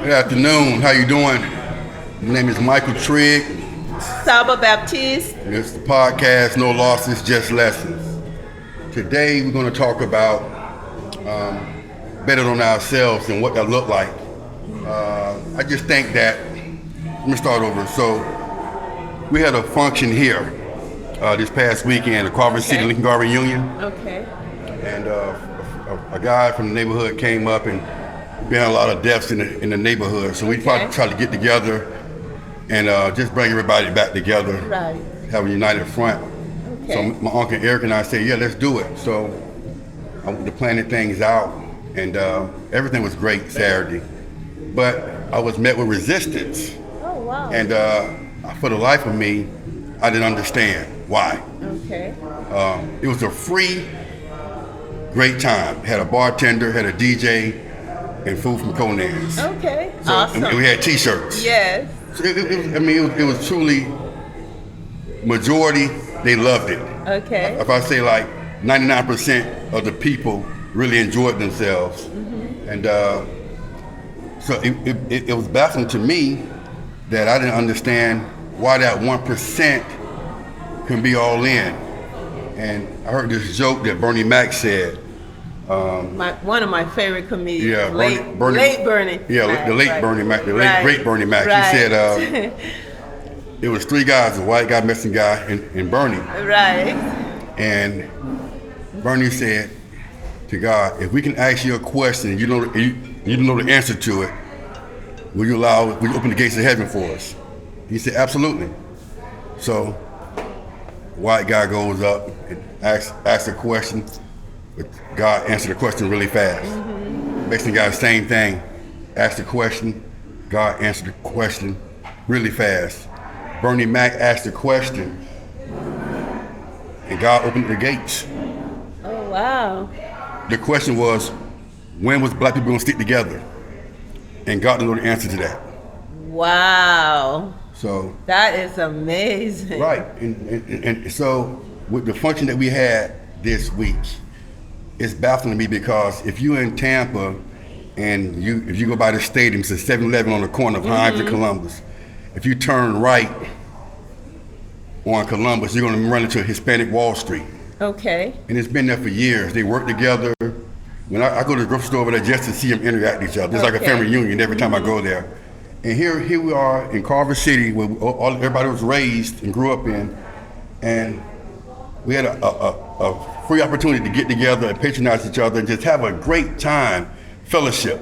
Good afternoon. How you doing? My name is Michael Trigg. Saba Baptiste. And it's the podcast, No Losses, Just Lessons. Today we're going to talk about betting on ourselves and what that looked like. I just think that, let me start over. So we had a function here this past weekend, the Carver City Lincoln Garden Union. Okay. And a guy from the neighborhood came up, and been a lot of deaths in the neighborhood. So we tried to get together and just bring everybody back together. Right. Have a united front. Okay. So my uncle Eric and I said, yeah, let's do it. So I went to planning things out, and everything was great Saturday. But I was met with resistance. Oh, wow. And for the life of me, I didn't understand why. Okay. It was a free, great time. Had a bartender, had a DJ, and food from Conance. Okay. So, Awesome. and we had T-shirts. Yes. So it was truly, majority, they loved it. Okay. If I say like 99% of the people really enjoyed themselves. Mm-hmm. And so it was baffling to me that I didn't understand why that 1% can be all in. And I heard this joke that Bernie Mac said. One of my favorite comedians. Yeah, late Bernie. Yeah, Mac, the late right. Bernie Mac, the Right. late great Bernie Mac. Right. He said it was three guys: a white guy, Mexican guy, and Bernie. Right. And Bernie said to God, "If we can ask you a question, and you know the answer to it, will you open the gates of heaven for us?" He said, "Absolutely." So, white guy goes up and asks a question. But God answered the question really fast. Mm-hmm. Mexican guy, same thing. Asked the question. God answered the question really fast. Bernie Mac asked the question, and God opened the gates. Oh, wow. The question was, when was black people going to stick together? And God knew the answer to that. Wow. So that is amazing. Right. And so with the function that we had this week, it's baffling to me because if you're in Tampa and if you go by the stadium, it's a 7-Eleven on the corner of Hines and Columbus. If you turn right on Columbus, you're going to run into Hispanic Wall Street. Okay. And it's been there for years. They work together. When I go to the grocery store over there just to see them interact with each other. It's like a family reunion every time I go there. And here we are in Carver City, where everybody was raised and grew up in, and we had a free opportunity to get together and patronize each other and just have a great time, fellowship.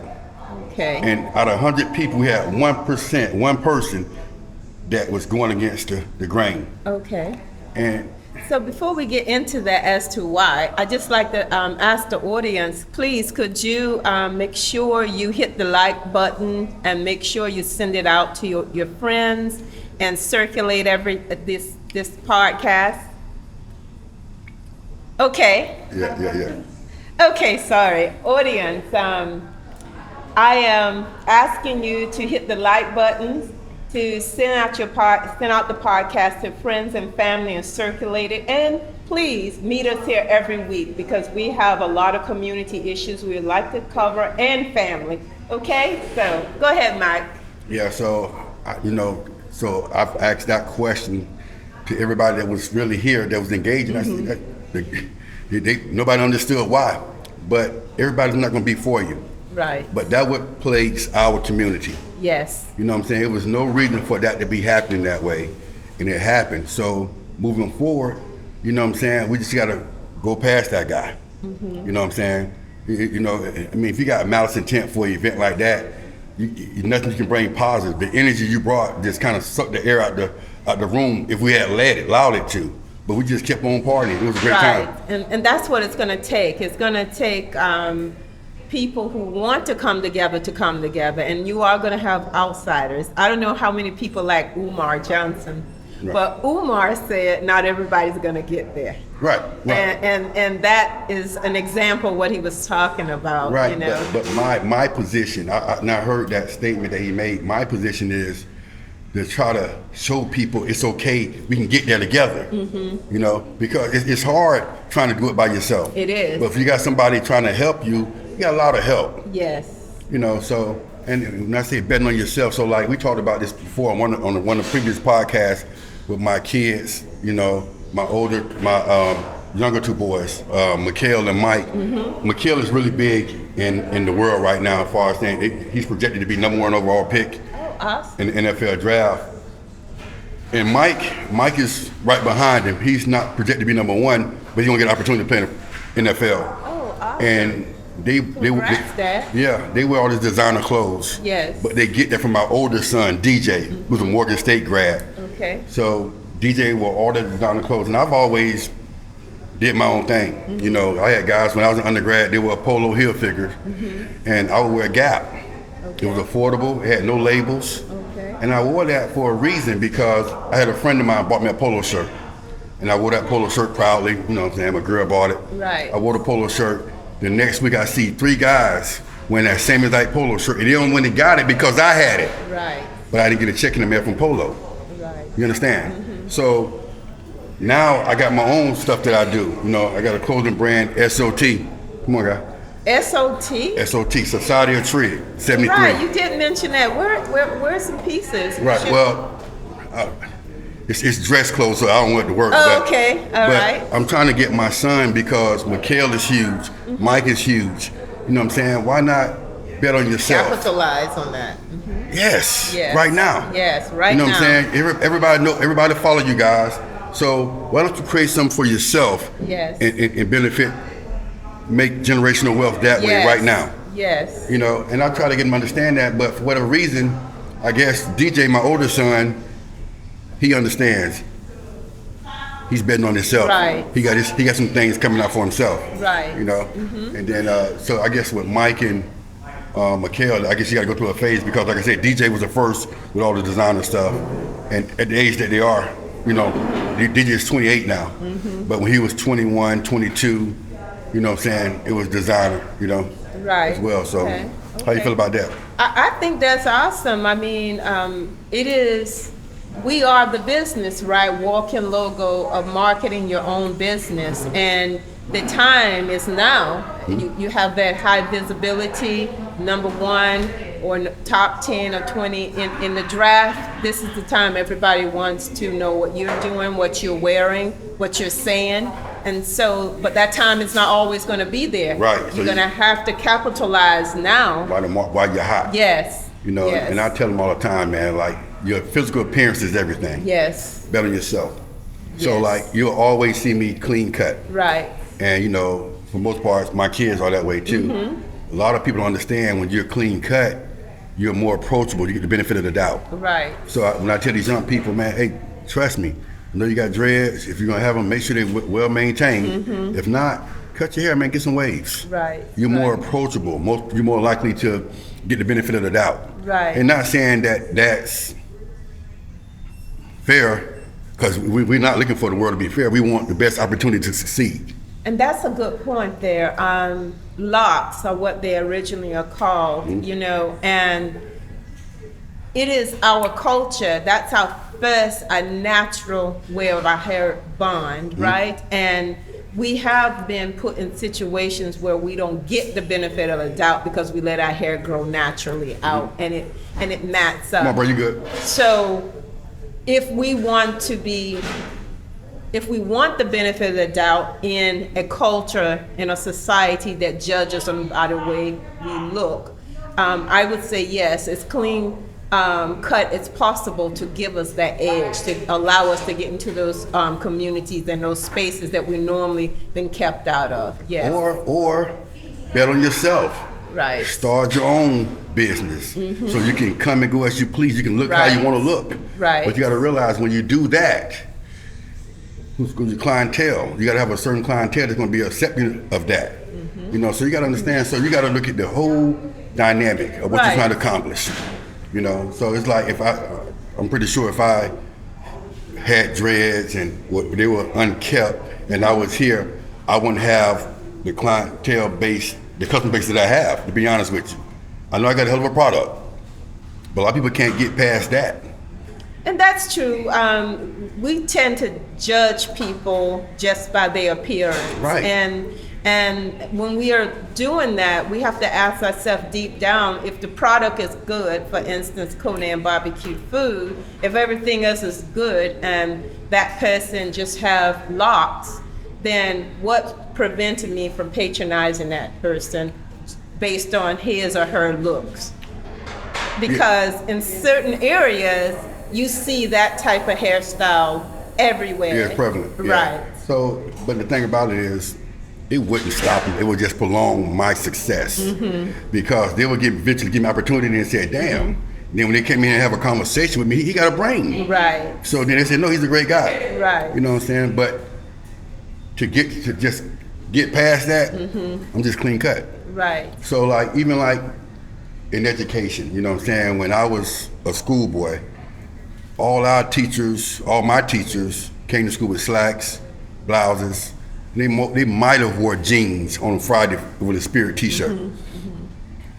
Okay. And out of 100 people, we had 1%, one person that was going against the grain. Okay. And so before we get into that as to why, I'd just like to ask the audience, please, could you make sure you hit the like button and make sure you send it out to your friends and circulate this podcast? Okay. Yeah. Okay, sorry. Audience, I am asking you to hit the like buttons, to send out the podcast to friends and family and circulate it. And please meet us here every week because we have a lot of community issues we would like to cover and family. Okay? So go ahead, Mike. Yeah, so I've asked that question to everybody that was really here, that was engaged. And I said, nobody understood why, but everybody's not going to be for you. Right. But that what plagues our community. Yes. You know what I'm saying? It was no reason for that to be happening that way, and it happened. So moving forward, you know what I'm saying, we just got to go past that guy. Mm-hmm. You know what I'm saying? If you got malice intent for an event like that, nothing you can bring positive. The energy you brought just kind of sucked the air out the room if we had allowed it to. But we just kept on partying. It was a great time. And that's what it's going to take. It's going to take people who want to come together, and you are going to have outsiders. I don't know how many people like Umar Johnson, right. But Umar said not everybody's going to get there. Right. And that is an example of what he was talking about. Right. You know? But my position, I heard that statement that he made. My position is to try to show people it's okay, we can get there together. Mm-hmm. You know, because it's hard trying to do it by yourself. It is. But if you got somebody trying to help you, you got a lot of help. Yes. You know, so And when I say betting on yourself, so like we talked about this before on one of the previous podcasts with my kids, you know, my younger two boys, Mikhail and Mike. Mikhail is really big in the world right now as far as saying he's projected to be number 1 overall pick Awesome. in the NFL draft. And Mike is right behind him. He's not projected to be number 1, but he's gonna get an opportunity to play in the NFL. Oh, awesome. And they Dad. yeah, they wear all this designer clothes. Yes. But they get that from my older son, DJ, who's a Morgan State grad. Okay. So DJ wore all the designer clothes, and I've always did my own thing. You know, I had guys when I was an undergrad, they wore Polo Hill figures, and I would wear Gap. Okay. It was affordable, it had no labels. Okay. And I wore that for a reason because I had a friend of mine bought me a polo shirt. And I wore that polo shirt proudly, you know what I'm saying, my girl bought it. Right. I wore the polo shirt. The next week I see 3 guys wearing that same exact polo shirt. And they only went and got it because I had it. Right. But I didn't get a check in the mail from Polo. Right. You understand? So now I got my own stuff that I do. You know, I got a clothing brand, SOT. Come on, guy. SOT? SOT, Society of Trigg, 73. Right, you did mention that. Where's some pieces? Right, well, it's dress clothes, so I don't want it to work. Oh, but, okay, all right. I'm trying to get my son because Mikhail is huge, Mike is huge. You know what I'm saying? Why not bet on yourself? Capitalize on that. Yes, Yes. right now. Yes, right You know now. what I'm saying? Everybody follow you guys. So why don't you create something for yourself Yes. and benefit, make generational wealth that way Yes. right now? Yes. You know, and I try to get him to understand that, but for whatever reason, I guess DJ, my older son, he understands. He's betting on himself. Right. He got some things coming out for himself. Right. You know, and then so I guess with Mike and Mikhail, I guess you got to go through a phase because, like I said, DJ was the first with all the designer stuff, and at the age that they are, you know, DJ is 28 now, but when he was 21, 22, you know what I'm saying, it was designer, you know, Right. as well. So, Okay. how you feel about that? I think that's awesome. I mean, we are the business, right? Walking logo of marketing your own business. And the time is now. You have that high visibility, number 1 or top 10 or 20 in the draft. This is the time everybody wants to know what you're doing, what you're wearing, what you're saying. And so, but that time is not always going to be there. Right. So You're going to have to capitalize now. While you're hot. Yes. You know, Yes. and I tell them all the time, man, like, your physical appearance is everything. Yes. Bet on yourself. So, Yes. like, you'll always see me clean cut. Right. And, you know, for most parts, my kids are that way too. A lot of people don't understand when you're clean cut, you're more approachable. You get the benefit of the doubt. Right. So when I tell these young people, man, hey, trust me. I know you got dreads. If you're going to have them, make sure they're well maintained. If not, cut your hair, man, get some waves. Right. You're more Right. approachable. You're more likely to get the benefit of the doubt. Right. And not saying that that's fair, because we're not looking for the world to be fair. We want the best opportunity to succeed. And that's a good point there. Locks are what they originally are called, you know, and it is our culture. That's our first, a natural way of our hair bond, right? And we have been put in situations where we don't get the benefit of the doubt because we let our hair grow naturally out, and it mats up. Come on, bro, you good? So if we want the benefit of the doubt in a culture, in a society that judges us by the way we look, I would say yes, it's clean cut, it's possible to give us that edge, to allow us to get into those communities and those spaces that we normally been kept out of. Yes. Or bet on yourself. Right. Start your own business so you can come and go as you please. You can look how you Right. want to look. Right. But you got to realize when you do that, who's going to be clientele? You got to have a certain clientele that's going to be accepting of that. You know, so you got to understand. So you got to look at the whole dynamic of what Right. you're trying to accomplish. You know, so it's like I'm pretty sure if I had dreads and they were unkept and I was here, I wouldn't have the clientele base, the customer base that I have, to be honest with you. I know I got a hell of a product, but a lot of people can't get past that. And that's true. We tend to judge people just by their appearance. Right. And And when we are doing that, we have to ask ourselves deep down if the product is good, for instance, Conance BBQ food, if everything else is good and that person just have locks, then what's preventing me from patronizing that person based on his or her looks? Because in certain areas, you see that type of hairstyle everywhere. Yeah, it's prevalent. Yeah. Right. So, but the thing about it is, it wouldn't stop them. It would just prolong my success because they would eventually give me opportunity and say, damn. Then when they came in and have a conversation with me, he got a brain. Right. So then they said, no, he's a great guy. Right. You know what I'm saying? But to just get past that, I'm just clean cut. Right. So like, even like in education, you know what I'm saying? When I was a schoolboy, all my teachers came to school with slacks, blouses. They might have wore jeans on Friday with a Spirit t-shirt.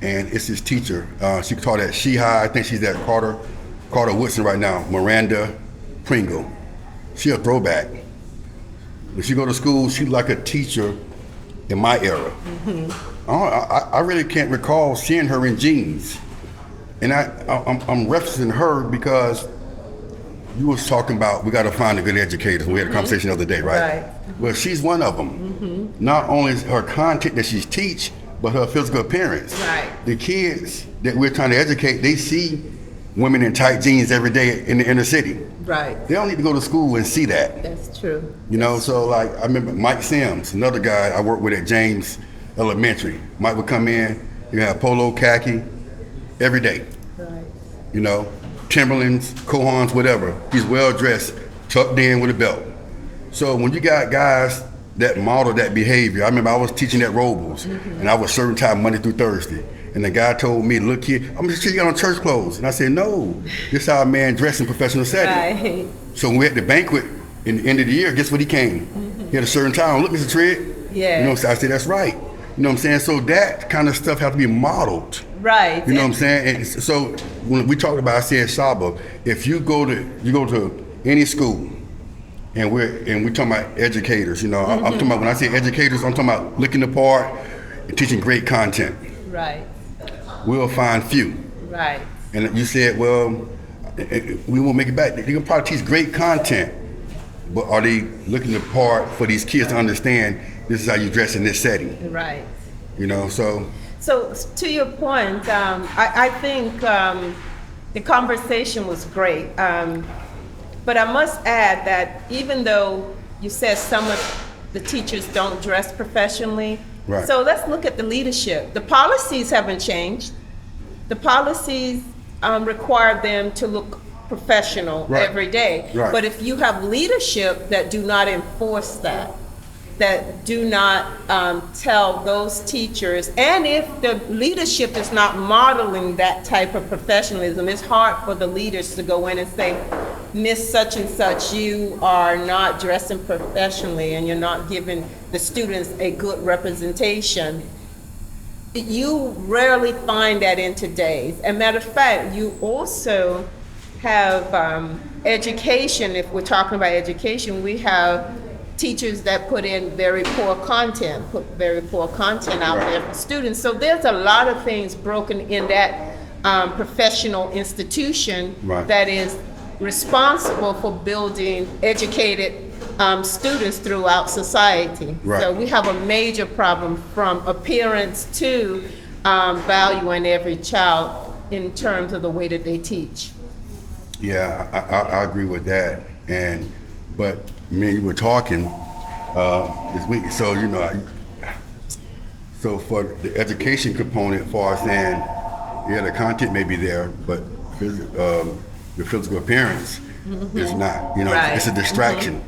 And it's this teacher, she taught at High. I think she's at Carter Woodson right now, Miranda Pringle. She a throwback. When she go to school, she's like a teacher in my era. I really can't recall seeing her in jeans. And I'm referencing her because you was talking about we got to find a good educator. We had a conversation the other day, right? Well, she's one of them. Not only is her content that she's teach, but her physical appearance. Right. The kids that we're trying to educate, they see women in tight jeans every day in the inner city. Right. They don't need to go to school and see that. That's true. You know, so like I remember Mike Sims, another guy I worked with at James Elementary. Mike would come in, you have polo, khaki, every day. Right. You know, Timberlands, Cohans, whatever. He's well dressed, tucked in with a belt. So when you got guys that model that behavior, I remember I was teaching at Robles, and I was serving time Monday through Thursday. And the guy told me, look here, I'm just sure you got on church clothes. And I said, no, this is how a man dressed in professional setting. Right. So when we had the banquet in the end of the year, guess what he came? He had a certain time. Look, Mr. Trigg. Yeah. You know, so I said, that's right. You know what I'm saying? So that kind of stuff has to be modeled. Right. You know what I'm saying? And so when we talked about, I said, Saba, if you go to any school, and we're talking about educators, you know, I'm talking about, when I say educators, I'm talking about looking the part and teaching great content. Right. We'll find few. Right. And you said, well, we won't make it back. They can probably teach great content, but are they looking the part for these kids to understand this is how you dress in this setting? Right. You know, so. So to your point, I think the conversation was great. But I must add that even though you said some of the teachers don't dress professionally, right. So let's look at the leadership. The policies haven't changed. The policies require them to look professional every day. Right. But if you have leadership that do not enforce that do not tell those teachers, and if the leadership is not modeling that type of professionalism, it's hard for the leaders to go in and say, Miss such and such, you are not dressing professionally and you're not giving the students a good representation. You rarely find that in today's. As a matter of fact, you also have education. If we're talking about education, we have teachers that put in very poor content out there for students. So there's a lot of things broken in that professional institution that is responsible for building educated students throughout society. Right. So we have a major problem from appearance to valuing every child in terms of the way that they teach. Yeah, I agree with that. But me and you were talking this week, so you know, so for the education component, as far as saying, yeah, the content may be there, but the physical appearance is not. You know, it's a distraction.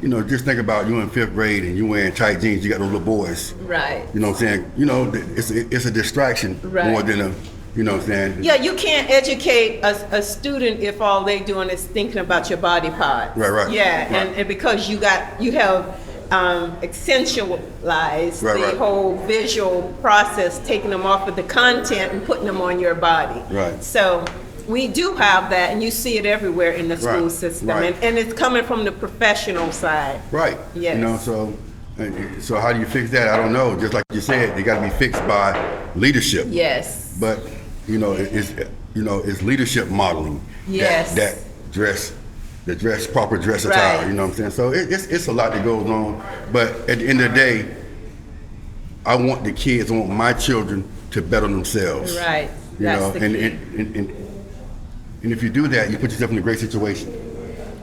You know, just think about you in 5th grade and you wearing tight jeans. You got those little boys. Right. You know what I'm saying? You know, it's a distraction more than a. You know what I'm saying? Yeah, you can't educate a student if all they're doing is thinking about your body parts. Right. Yeah, right. And because you have accentualized the whole visual process, taking them off of the content and putting them on your body. Right. So we do have that, and you see it everywhere in the school system, and it's coming from the professional side. Right. Yes. You know, so So how do you fix that? I don't know. Just like you said, they got to be fixed by leadership. Yes. But it's leadership modeling. Yes. That proper dress attire. Right. You know what I'm saying? So it's a lot that goes on. But at the end of the day, I want my children to better themselves. Right. That's the key. And if you do that, you put yourself in a great situation.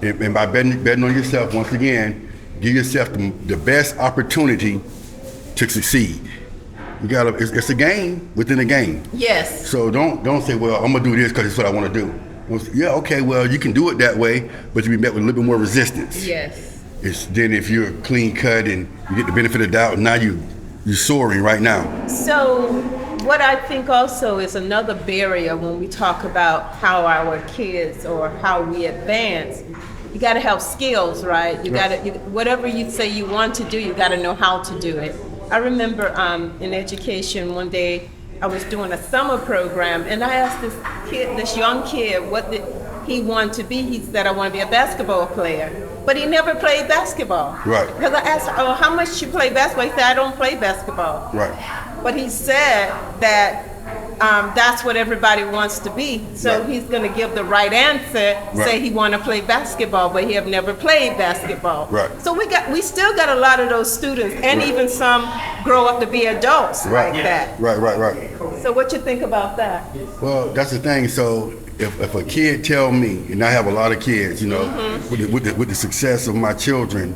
And by betting on yourself, once again, give yourself the best opportunity to succeed. It's a game within a game. Yes. So don't say, well, I'm gonna do this because it's what I want to do. Yeah, okay, well, you can do it that way, but you'll be met with a little bit more resistance. Yes. Then if you're clean cut and you get the benefit of the doubt, now you're soaring right now. So what I think also is another barrier when we talk about how our kids or how we advance, you got to have skills, right? You got to, whatever you say you want to do, you got to know how to do it. I remember in education one day, I was doing a summer program, and I asked this young kid, what did he want to be? He said, I want to be a basketball player. But he never played basketball. Right. Because I asked, oh, how much you play basketball? He said, I don't play basketball. Right. But he said that that's what everybody wants to be. So he's going to give the right answer, say he want to play basketball, but he have never played basketball. Right. So we still got a lot of those students, and even some grow up to be adults like that. Right. So what you think about that? Well, that's the thing. So if a kid tell me, and I have a lot of kids, with the success of my children,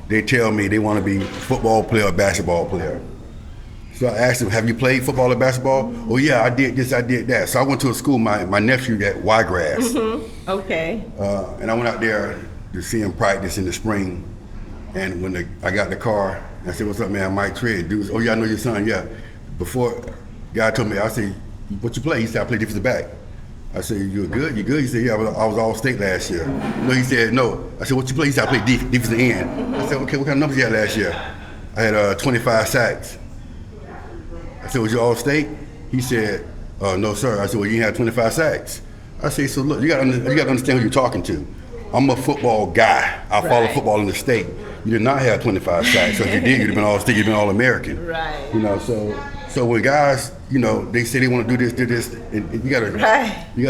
they tell me they want to be a football player or basketball player. So I asked them, have you played football or basketball? Oh yeah, I did this, I did that. So I went to a school, my nephew at Ygrass. Okay. And I went out there to see him practice in the spring. And when I got in the car, I said, what's up, man? I'm Mike Trigg. Dude, oh yeah, I know your son, yeah. Before, guy told me, I said, what you play? He said, I play defensive back. I said, you good? You good? He said, yeah, I was all state last year. No, he said, no. I said, what you play? He said, I play defensive end. I said, okay, what kind of numbers you had last year? I had 25 sacks. I said, was you all state? He said, no, sir. I said, well, you had 25 sacks. I said, so look, you got to understand who you're talking to. I'm a football guy. I follow football in the state. You did not have 25 sacks. So if you did, you'd have been all state, you'd been all American. Right. So when guys, they say they want to do this, and you gotta,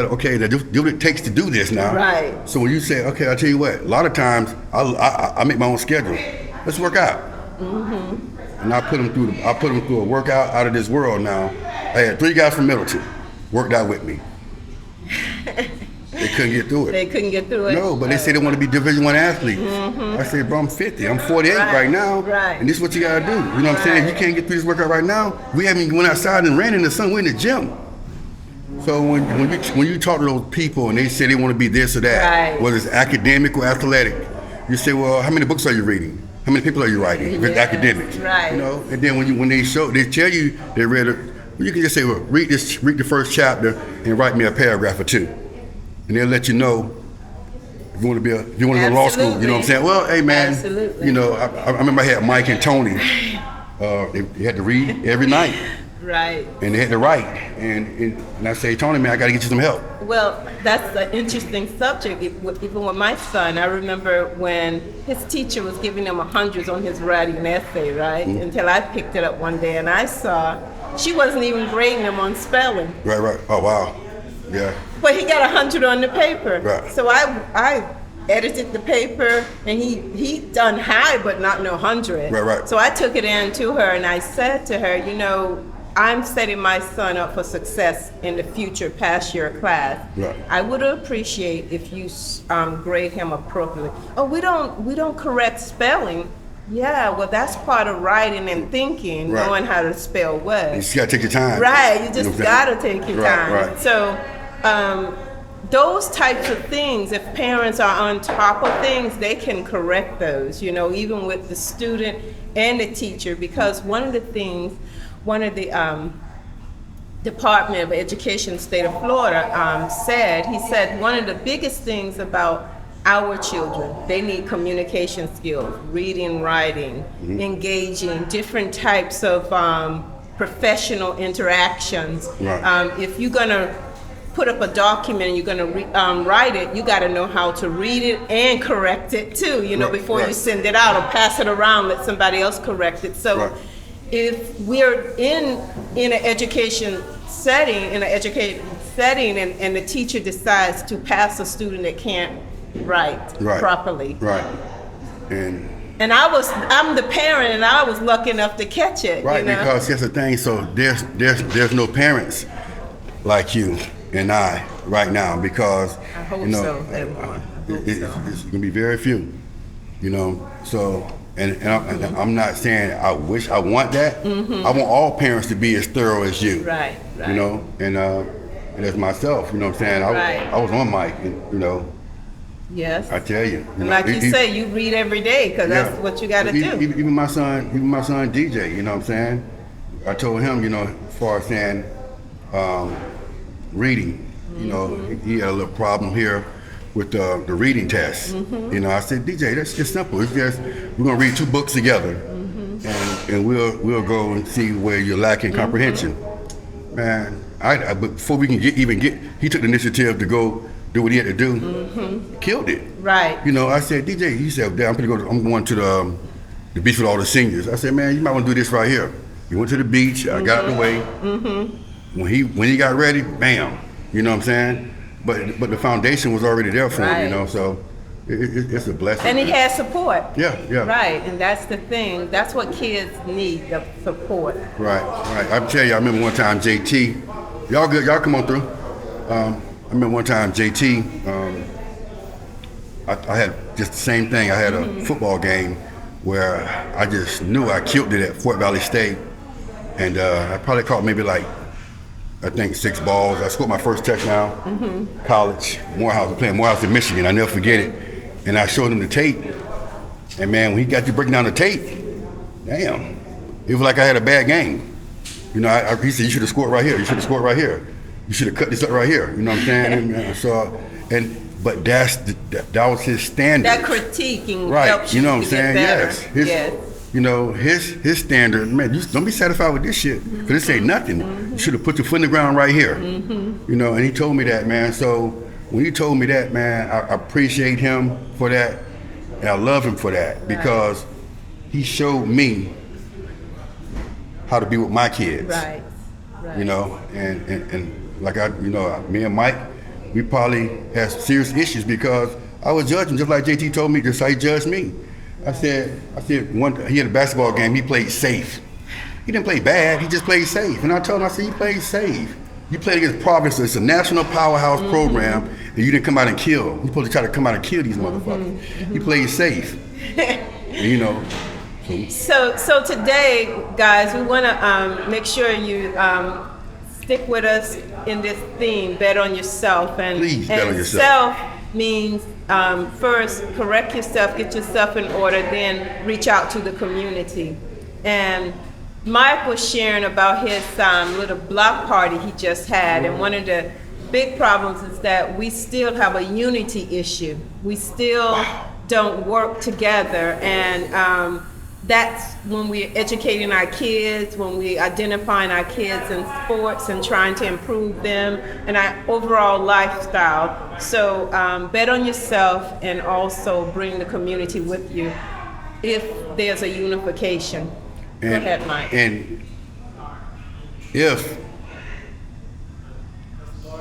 okay, do what it takes to do this now. Right. So when you say, okay, I'll tell you what, a lot of times I make my own schedule. Let's work out. And I put them through a workout out of this world now. I had 3 guys from Middleton worked out with me. They couldn't get through it. They couldn't get through it? No, but they say they want to be Division I athletes. I said, bro, I'm 50. I'm 48 right now. And this is what you got to do. You know what I'm saying? If you can't get through this workout right now, we haven't even went outside and ran in the sun. We're in the gym. So when you talk to those people and they say they want to be this or that, whether it's academic or athletic, you say, well, how many books are you reading? How many people are you writing? If it's academics, and then when they tell you they read it, you can just say, well, read the first chapter and write me a paragraph or 2, and they'll let you know if you want to go to law school. You know what I'm saying? Well, hey man, I remember I had Mike and Tony. They had to read every night. Right. And they had to write. And I say, Tony, man, I got to get you some help. Well, that's an interesting subject. Even with my son, I remember when his teacher was giving him 100s on his writing essay, right? Until I picked it up one day and I saw she wasn't even grading him on spelling. Right. Oh, wow. Yeah. But he got 100 on the paper. Right. So I edited the paper, and he done high, but not no 100. Right. So I took it in to her, and I said to her, I'm setting my son up for success in the future past your class. Right. I would appreciate if you grade him appropriately. Oh, we don't correct spelling. Yeah, well, that's part of writing and thinking, knowing how to spell words. You just gotta take your time. Right, you just gotta take your time. Right. So those types of things, if parents are on top of things, they can correct those, even with the student and the teacher, because one of the Department of Education, state of Florida, said one of the biggest things about our children, they need communication skills, reading, writing, engaging, different types of professional interactions. If you're gonna put up a document and you're going to write it, you got to know how to read it and correct it too, you know, before you send it out or pass it around, let somebody else correct it. So if we're in an education setting, and the teacher decides to pass a student that can't write properly. Right. And I'm the parent, and I was lucky enough to catch it. Right, you know? because here's the thing. So there's no parents like you and I right now, because I hope it's gonna be very few. You know, so and I'm not saying I wish I want that. I want all parents to be as thorough as you. Right. You know, and as myself, you know what I'm saying. I was on mic, and, you know. Yes. I tell you. Like you say, you read every day because that's what you got to do. Even my son DJ, you know what I'm saying? I told him, you know, as far as saying reading, you know, he had a little problem here with the reading test. You know, I said, DJ, that's just simple. It's just, we're gonna read 2 books together, and we'll go and see where you're lacking comprehension. Man, but before we can even get, he took the initiative to go do what he had to do, killed it. Right. You know, I said, DJ, he said, I'm going to the beach with all the seniors. I said, man, you might want to do this right here. He went to the beach, I got out the way. When he got ready, bam, you know what I'm saying? But the foundation was already there for him, you know, so it's a blessing. And he has support. Yeah. Right, and that's the thing. That's what kids need, the support. Right. I tell you, I remember one time JT, y'all good, y'all come on through. I remember one time JT, I had just the same thing. I had a football game where I just knew I killed it at Fort Valley State. And I probably caught maybe like, I think 6 balls. I scored my first touchdown, college, Morehouse, playing Morehouse in Michigan. I never forget it. And I showed him the tape. And man, when he got to breaking down the tape, damn, it was like I had a bad game. You know, he said, you should have scored right here. You should have scored right here. You should have cut this up right here. You know what I'm saying? But that was his standard. That critiquing right. You know what I'm saying? Yes. You know, his standard, man, you don't be satisfied with this shit, because this ain't nothing. You should have put your foot in the ground right here. You know, and he told me that, man. So when he told me that, man, I appreciate him for that, and I love him for that, because he showed me how to be with my kids. Right. You know, and like me and Mike, we probably had serious issues because I was judging just like JT told me, just how he judged me. I said he had a basketball game, he played safe. He didn't play bad, he just played safe. And I told him, I said, you played safe. You played against Providence, it's a national powerhouse program, and you didn't come out and kill. You're supposed to try to come out and kill these motherfuckers. He played safe. And, you know. So today, guys, we want to make sure you stick with us in this theme, bet on yourself. And please bet on yourself. Self means first correct yourself, get yourself in order, then reach out to the community. And Mike was sharing about his little block party he just had, and one of the big problems is that we still have a unity issue. We still don't work together, and that's when we're educating our kids, when we're identifying our kids in sports and trying to improve them and our overall lifestyle. So bet on yourself and also bring the community with you if there's a unification. Go ahead, Mike. And if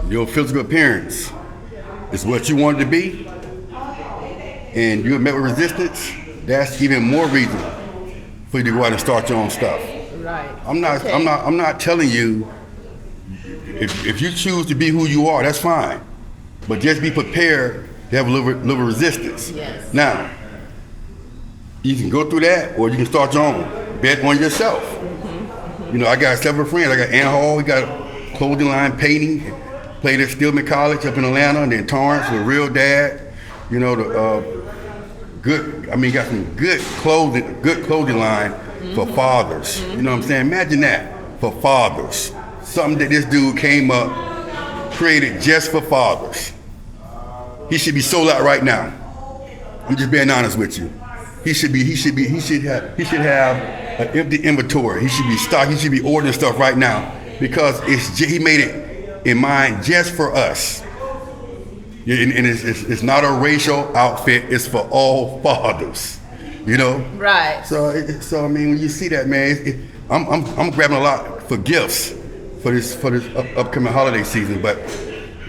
your physical appearance is what you want it to be, and you're met with resistance, that's even more reason for you to go out and start your own stuff. Right. I'm not telling you if you choose to be who you are, that's fine. But just be prepared to have a little resistance. Yes. Now, you can go through that, or you can start your own. Bet on yourself. You know, I got several friends. I got Ann Hall, we got a clothing line, painting, played at Stillman College up in Atlanta, and then Torrance, the real dad. You know, got some good clothing line for fathers. You know what I'm saying? Imagine that, for fathers. Something that this dude came up, created just for fathers. He should be sold out right now. I'm just being honest with you. He should have an empty inventory. He should be stocked. He should be ordering stuff right now, because he made it in mind just for us. And it's not a racial outfit, it's for all fathers, you know? Right. So I mean, when you see that, man, I'm grabbing a lot for gifts for this upcoming holiday season. But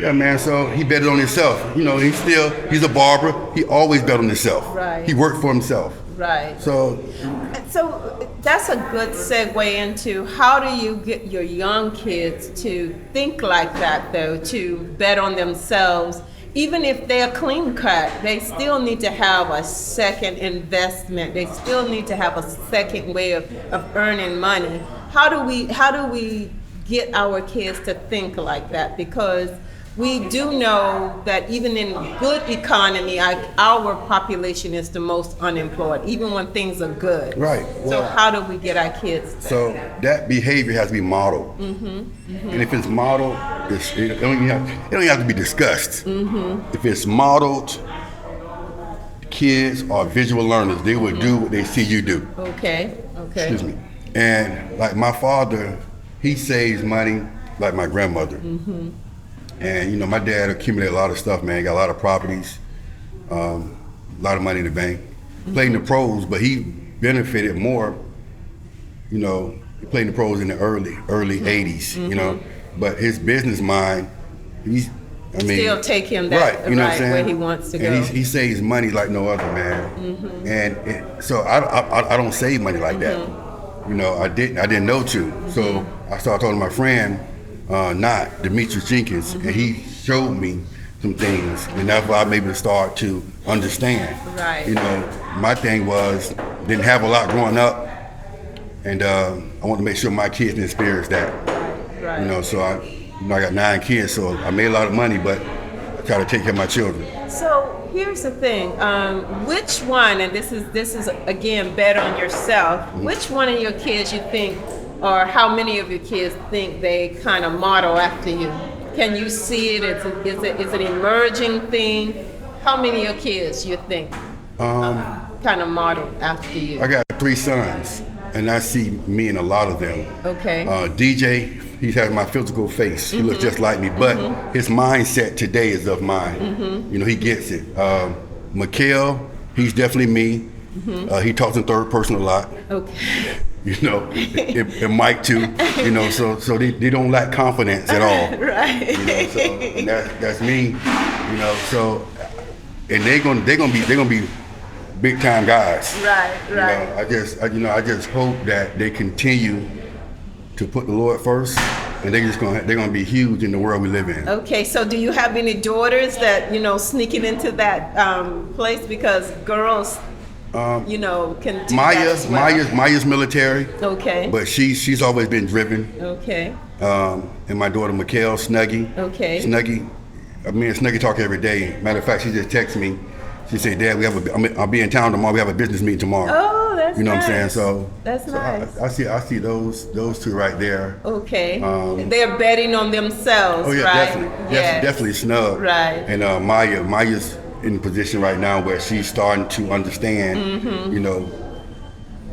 yeah, man, so he betted on himself. You know, he's a barber. He always bet on himself. Right. He worked for himself. Right. So that's a good segue into how do you get your young kids to think like that, though, to bet on themselves. Even if they're clean cut, they still need to have a second investment. They still need to have a second way of earning money. How do we get our kids to think like that? Because we do know that even in good economy, our population is the most unemployed, even when things are good. Right. So how do we get our kids there? So that behavior has to be modeled. And if it's modeled, it don't even have to be discussed. If it's modeled, kids are visual learners. They will do what they see you do. Okay. Excuse me. And like my father, he saves money like my grandmother. And you know, my dad accumulated a lot of stuff, man. He got a lot of properties, a lot of money in the bank. Played in the pros, but he benefited more, you know, he played in the pros in the early 80s, you know. But his business mind, still take him that right, you know what I'm saying? Where he wants to go. And he saves money like no other, man. And so I don't save money like that. You know, I didn't know to. So I started talking to my friend, Demetrius Jenkins, and he showed me some things, and that's why I'm able to start to understand. Right. You know, my thing was, didn't have a lot growing up, and I want to make sure my kids didn't experience that. Right. You know, so I got 9 kids, so I made a lot of money, but I try to take care of my children. So here's the thing, which one, and this is again, bet on yourself, which one of your kids you think, or how many of your kids think they kind of model after you? Can you see it? Is it an emerging thing? How many of your kids you think kind of model after you? I got 3 sons, and I see me in a lot of them. Okay. DJ, he has my physical face. He looks just like me, but his mindset today is of mine. You know, he gets it. Mikhail, he's definitely me. He talks in third person a lot. Okay. You know, and Mike too. You know, so they don't lack confidence at all. Right. You know, so and that's me. You know, so and they're gonna be big time guys. Right. You know, I just hope that they continue to put the Lord first, and they're gonna be huge in the world we live in. Okay, so do you have any daughters that, you know, sneaking into that place, because girls, you know, can do that as well? Maya's military. Okay. But she's always been driven. Okay. And my daughter Mikhail, Snuggie. Okay. Snuggie, me and Snuggie talk every day. Matter of fact, she just texted me. She said, "Dad, I'll be in town tomorrow. We have a business meeting tomorrow." Oh, that's you know nice. what I'm saying? So that's nice. I see those 2 right there. Okay. They're betting on themselves, Oh yeah, right? definitely. Yes. Definitely Snug. Right. And Maya's in a position right now where she's starting to understand, you know,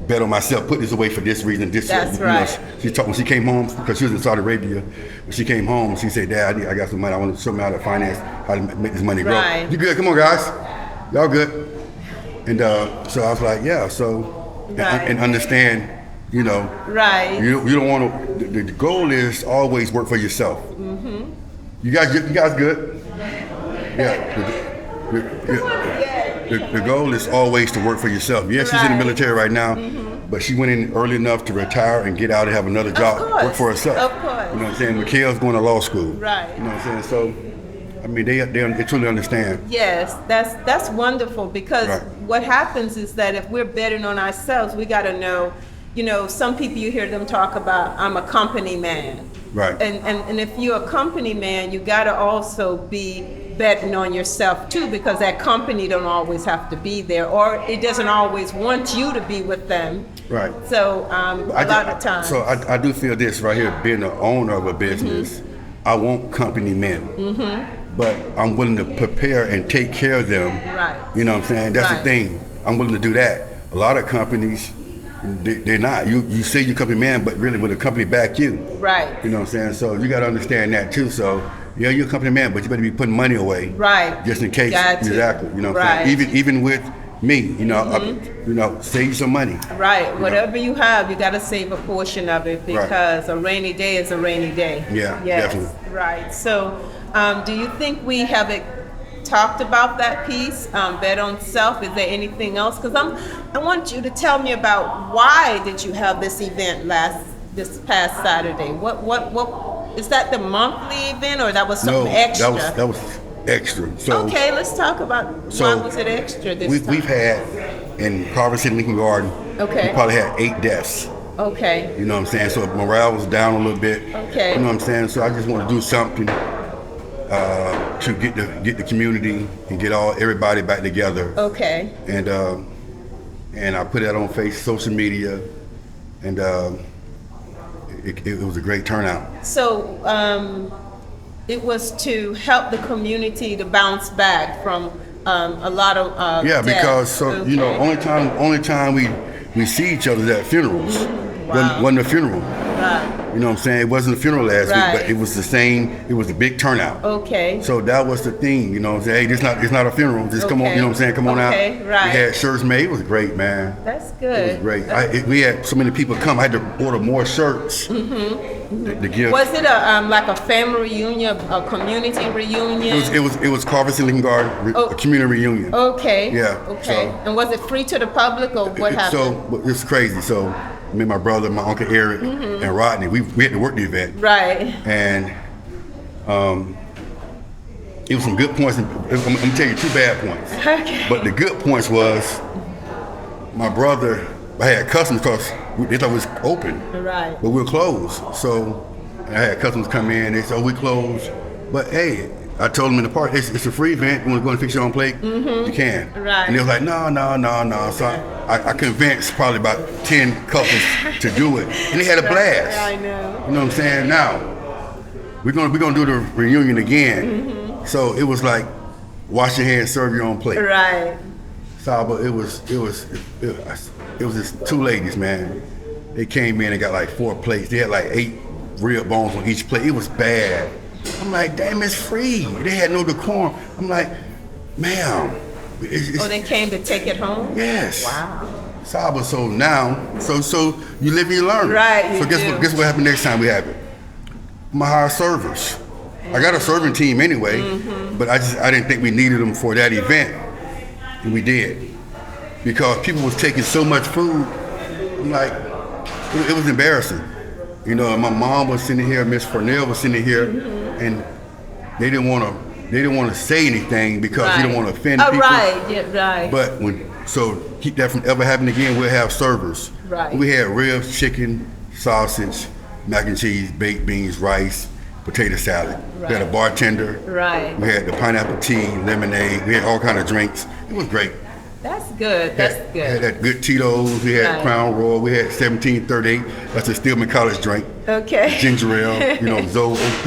bet on myself, put this away for this reason, this. That's you right. Know, when she came home, because she was in Saudi Arabia, when she came home, she said, "Dad, I got some money. I want to show me how to finance, how to make this money grow." Right. You good? Come on, guys. Y'all good? And so I was like, yeah. So Right. and understand, you know, Right. you don't want to. The goal is always work for yourself. You guys good? Yeah. The goal is always to work for yourself. Yes, she's in the Right. military right now, but she went in early enough to retire and get out and have another job, course. work for herself. Of course. You know what I'm saying? Mikhail's going to law school. Right. You know what I'm saying? So, I mean, they truly understand. Yes, that's wonderful, because Right. what happens is that if we're betting on ourselves, we got to know, you know, some people, you hear them talk about, I'm a company man. Right. And if you're a company man, you got to also be betting on yourself too, because that company don't always have to be there, or it doesn't always want you to be with them. Right. So a lot of times. So I do feel this right here, being the owner of a business, I want company men. But I'm willing to prepare and take care of them. Right. You know what I'm saying? That's Right. the thing. I'm willing to do that. A lot of companies, they're not. You say you're company man, but really will the company back you? Right. You know what I'm saying? So you got to understand that too. So yeah, you're a company man, but you better be putting money away. Right. Just in case. Got to. Exactly. You know what Right. I'm saying? Even with me, you know, save you some money. Right. Whatever you have, you got to save a portion of it because a rainy day is a rainy day. Yeah, yes. definitely. Right. So, do you think we have talked about that piece, bet on self? Is there anything else? Because I want you to tell me about why did you have this event this past Saturday? What is that, the monthly event, or that was something extra? that was extra. So okay, let's talk about why was it extra this time? We've had in Carver City Lincoln Garden. Okay. We probably had 8 deaths. Okay. You know what I'm saying? So morale was down a little bit. Okay. You know what I'm saying? So I just want to do something to get the community and get everybody back together. Okay. And I put that on social media, and it was a great turnout. So it was to help the community to bounce back from a lot of death. Because you know, only time we see each other is at funerals. Wow. Wasn't a funeral. Right. You know what I'm saying? It wasn't a funeral last Right. week, but it was the same. It was a big turnout. Okay. So that was the thing, you know what I'm saying? Hey, it's not a funeral. Just come on, you know what I'm saying? Come on out. Okay, right. We had shirts made. It was great, man. That's It good. was great. We had so many people come. I had to order more shirts to give. Was it like a family reunion, a community reunion? It was Carver City Lincoln Garden, a community reunion. Okay. Yeah, Okay. so- And was it free to the public, or what happened? So it's crazy. So me, my brother, my uncle Eric, and Rodney, we had to work the event. Right. And it was some good points. I'm gonna tell you 2 bad points. Okay. But the good points was my brother. I had customers because they thought it was open, Right. but we were closed. So I had customers come in. They said, "Oh, we closed." But hey, I told them in the park, it's a free event. You want to go and fix your own plate? You can. Right. And they was like, no. So I convinced probably about 10 couples to do it, and they had a blast. I know. You know what I'm saying? Now we're gonna do the reunion again. So it was like, wash your hands, serve your own plate. Right. Saba, it was just 2 ladies, man. They came in and got like 4 plates. They had like 8 rib bones on each plate. It was bad. I'm like, damn, it's free. They had no decorum. I'm like, ma'am. They came to take it home? Yes. Wow. Saba, so now, so you live and you learn. Right, So you guess what happened next time we have it? I'm gonna hire servers. I got a serving team anyway, but I didn't think we needed them for that event, and we did, because people was taking so much food. I'm like, it was embarrassing. You know, my mom was sitting here, Miss Farnell was sitting here, and they didn't want to say anything because you don't want to offend people. Right, yeah, right. But so keep that from ever happening again. We'll have servers. Right. We had ribs, chicken, sausage, mac and cheese, baked beans, rice, potato salad. Right. We had a bartender. Right. We had the pineapple tea, lemonade. We had all kind of drinks. It was great. That's good. That's We good. had good Tito's. We had Right. Crown Royal. We had 1738. That's a Stillman College drink. Okay. Ginger ale. You know, Zoe Oath.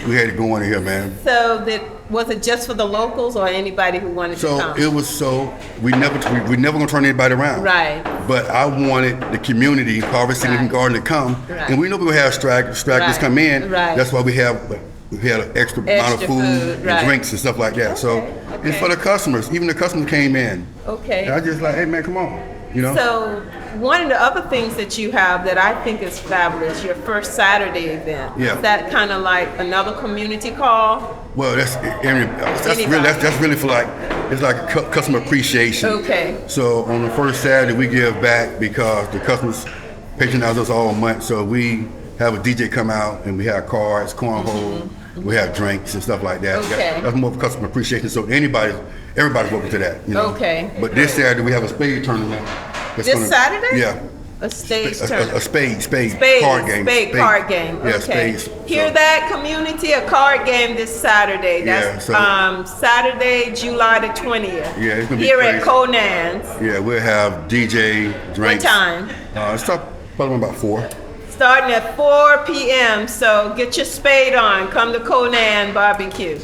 We had it going in here, man. So was it just for the locals or anybody who wanted to So come? it was we never gonna turn anybody around. Right. But I wanted the community, Carver City Lincoln Garden, to come, Right. and we know we gonna have stragglers Right. come in. Right. That's why we had an extra amount of Extra food food, right. and drinks and stuff like that. So Okay. and for the customers, even the customers came in. Okay. And I just like, hey man, come on, you know. So one of the other things that you have that I think is fabulous, your first Saturday event. Yeah. Is that kind of like another community call? Well, that's really for like, it's like a customer appreciation. Okay. So on the first Saturday we give back because the customers patronize us all month. So we have a DJ come out and we have cards, cornhole, we have drinks and stuff like that. Okay. That's more for customer appreciation. So everybody's welcome to that. You know? Okay. But this Saturday we have a spade tournament. This Saturday? Yeah. A stage A tournament. spade Spades, card game. spade card game. Yeah, Okay. spades. Hear So- that, community? A card game this Saturday. That's Yeah, Saturday, July the 20th. Yeah, it's gonna be here at crazy. Conance. Yeah, we'll have DJ, What drinks. time? It's probably about 4. Starting at 4 p.m. So get your spade on. Come to Conance BBQ.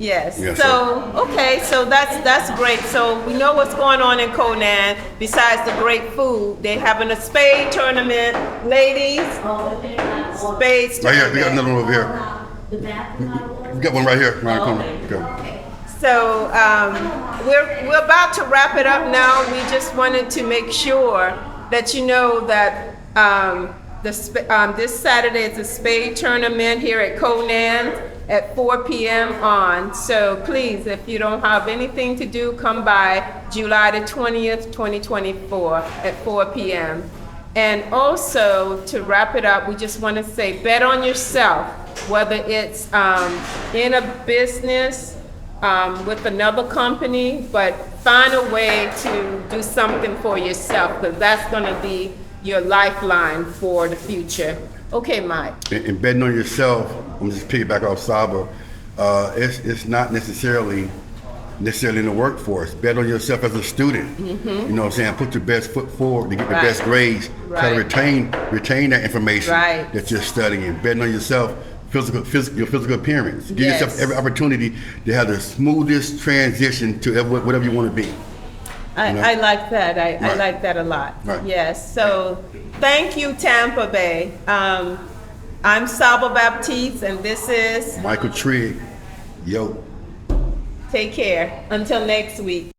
Yes. Yes, So, okay, so that's great. So we know what's going on in Conance. Besides the great food, they're having a spade tournament, ladies. Spades Right here, tournament. we got another one over here. The bathroom. We got one right here, right corner. Okay. So we're about to wrap it up now. We just wanted to make sure that you know that this Saturday is a spade tournament here at Conance at 4 p.m. on. So please, if you don't have anything to do, come by July the 20th, 2024 at 4 p.m. And also, to wrap it up, we just want to say, bet on yourself, whether it's in a business, with another company, but find a way to do something for yourself, because that's going to be your lifeline for the future. Okay, Mike. And betting on yourself, I'm just piggyback off Saba, it's not necessarily in the workforce. Bet on yourself as a student. You know what I'm saying? Put your best foot forward to get the Right. best grades. Try to retain that information Right. that you're studying. Betting on yourself, your physical appearance. Give Yes. yourself every opportunity to have the smoothest transition to whatever you want to be. I like that. I Right. like that a lot. Right. Yes. So thank you, Tampa Bay. I'm Saba Baptiste, and this is Michael Trigg, yo. Take Care. Until next week.